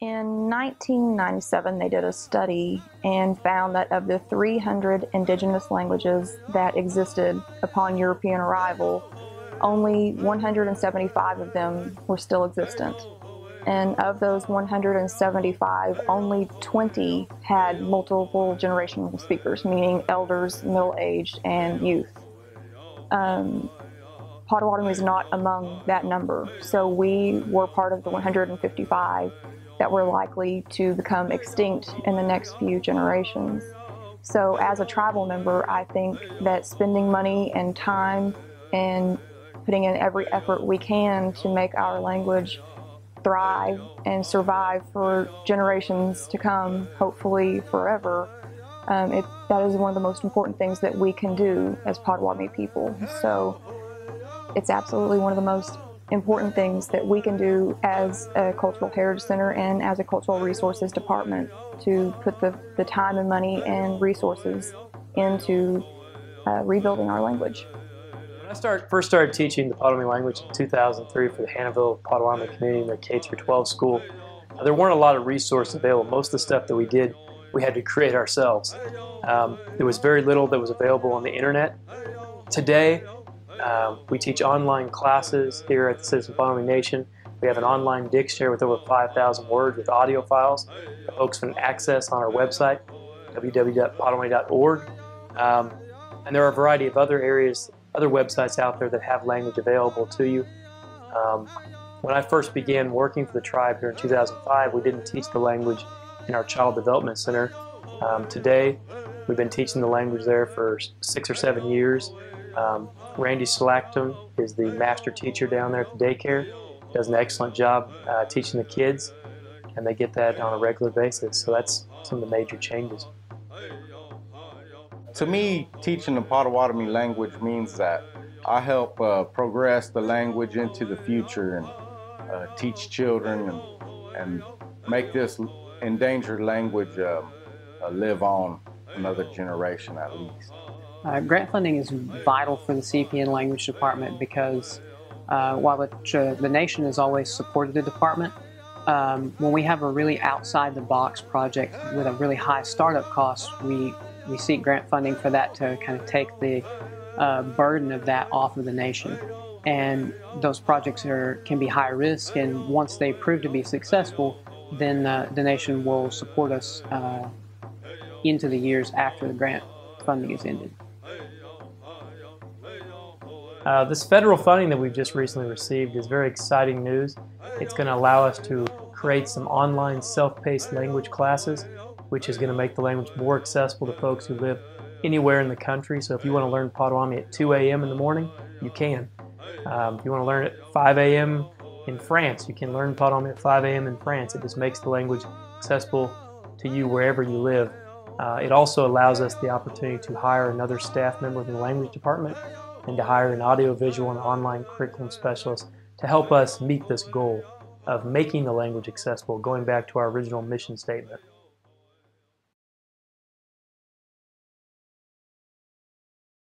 In 1997, they did a study and found that of the 300 indigenous languages that existed upon European arrival, only 175 of them were still existent. And of those 175, only 20 had multiple generational speakers, meaning elders, middle-aged, and youth. Potawatomi is not among that number, so we were part of the 155 that were likely to become extinct in the next few generations. So as a tribal member, I think that spending money and time and putting in every effort we can to make our language thrive and survive for generations to come, hopefully forever, that is one of the most important things that we can do as Potawatomi people. So it's absolutely one of the most important things that we can do as a Cultural Heritage Center and as a Cultural Resources Department to put the time and money and resources into rebuilding our language. When I first started teaching the Potawatomi language in 2003 for the Hannahville Potawatomi community in their K-12 school, there weren't a lot of resources available. Most of the stuff that we did, we had to create ourselves. There was very little that was available on the internet. Today, we teach online classes here at the Citizen Potawatomi Nation. We have an online dictionary with over 5,000 words with audio files that folks can access on our website, www.potawatomi.org. And there are a variety of other areas, other websites out there that have language available to you. When I first began working for the tribe here in 2005, we didn't teach the language in our Child Development Center. Today, we've been teaching the language there for 6 or 7 years. Randy Schlachtun is the master teacher down there at the daycare. Does an excellent job teaching the kids, and they get that on a regular basis. So that's some of the major changes. To me, teaching the Potawatomi language means that I help progress the language into the future and teach children and make this endangered language live on another generation at least. Grant funding is vital for the CPN Language Department because while the nation has always supported the department, when we have a really outside-the-box project with a really high startup cost, we seek grant funding for that to kind of take the burden of that off of the nation. And those projects can be high risk, and once they prove to be successful, then the nation will support us into the years after the grant funding is ended. This federal funding that we've just recently received is very exciting news. It's going to allow us to create some online self-paced language classes, which is going to make the language more accessible to folks who live anywhere in the country. So if you want to learn Potawatomi at 2 a.m. in the morning, you can. If you want to learn it at 5 a.m. in France, you can learn Potawatomi at 5 a.m. in France. It just makes the language accessible to you wherever you live. It also allows us the opportunity to hire another staff member in the language department and to hire an audiovisual and online curriculum specialist to help us meet this goal of making the language accessible, going back to our original mission statement.